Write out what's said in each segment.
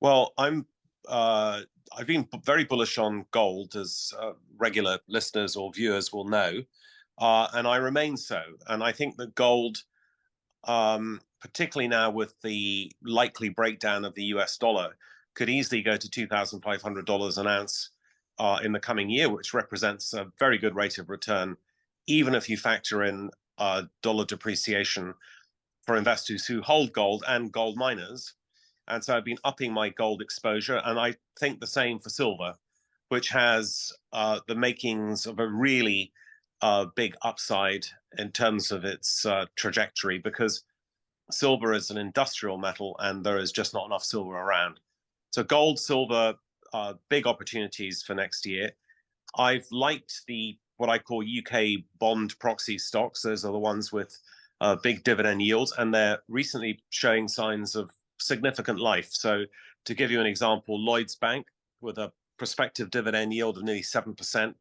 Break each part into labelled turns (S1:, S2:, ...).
S1: Well, I've been very bullish on gold, as regular listeners or viewers will know, and I remain so. And I think that gold, particularly now with the likely breakdown of the US dollar, could easily go to $2,500 an ounce in the coming year, which represents a very good rate of return, even if you factor in dollar depreciation for investors who hold gold and gold miners. And so I've been upping my gold exposure. And I think the same for silver, which has the makings of a really big upside in terms of its trajectory, because silver is an industrial metal and there is just not enough silver around. So gold, silver, big opportunities for next year. I've liked the what I call UK bond proxy stocks. Those are the ones with big dividend yields, and they're recently showing signs of significant life. So, to give you an example, Lloyd's Bank with a prospective dividend yield of nearly 7%,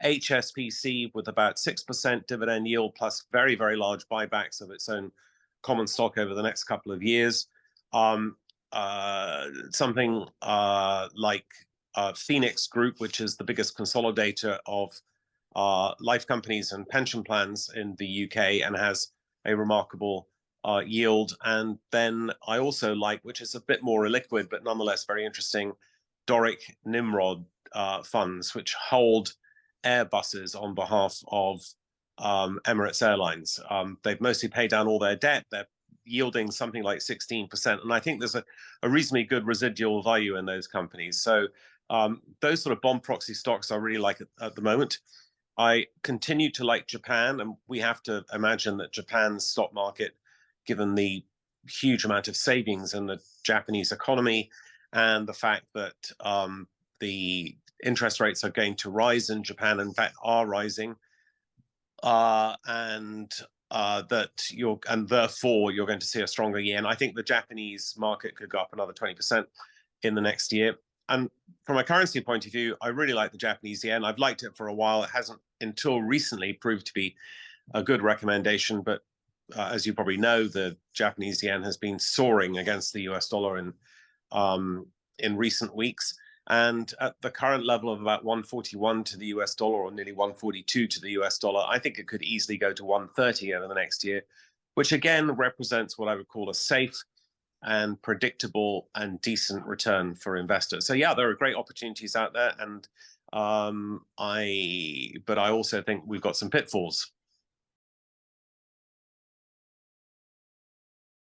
S1: HSBC with about 6% dividend yield, plus very, very large buybacks of its own common stock over the next couple of years. Something like Phoenix Group, which is the biggest consolidator of life companies and pension plans in the UK and has a remarkable yield. And then I also like, which is a bit more illiquid, but nonetheless very interesting, Doric Nimrod funds, which hold Airbuses on behalf of Emirates Airlines. They've mostly paid down all their debt. They're yielding something like 16%. And I think there's a reasonably good residual value in those companies. So those sort of bond proxy stocks I really like at the moment. I continue to like Japan, and we have to imagine that Japan's stock market, given the huge amount of savings in the Japanese economy and the fact that the interest rates are going to rise in Japan, in fact, are rising, and therefore you're going to see a stronger yen. I think the Japanese market could go up another 20% in the next year. And from a currency point of view, I really like the Japanese yen. I've liked it for a while. It hasn't until recently proved to be a good recommendation. But as you probably know, the Japanese yen has been soaring against the US dollar in recent weeks. And at the current level of about 141 to the US dollar, or nearly 142 to the US dollar, I think it could easily go to 130 over the next year, which again represents what I would call a safe and predictable and decent return for investors. So yeah, there are great opportunities out there, and but I also think we've got some pitfalls.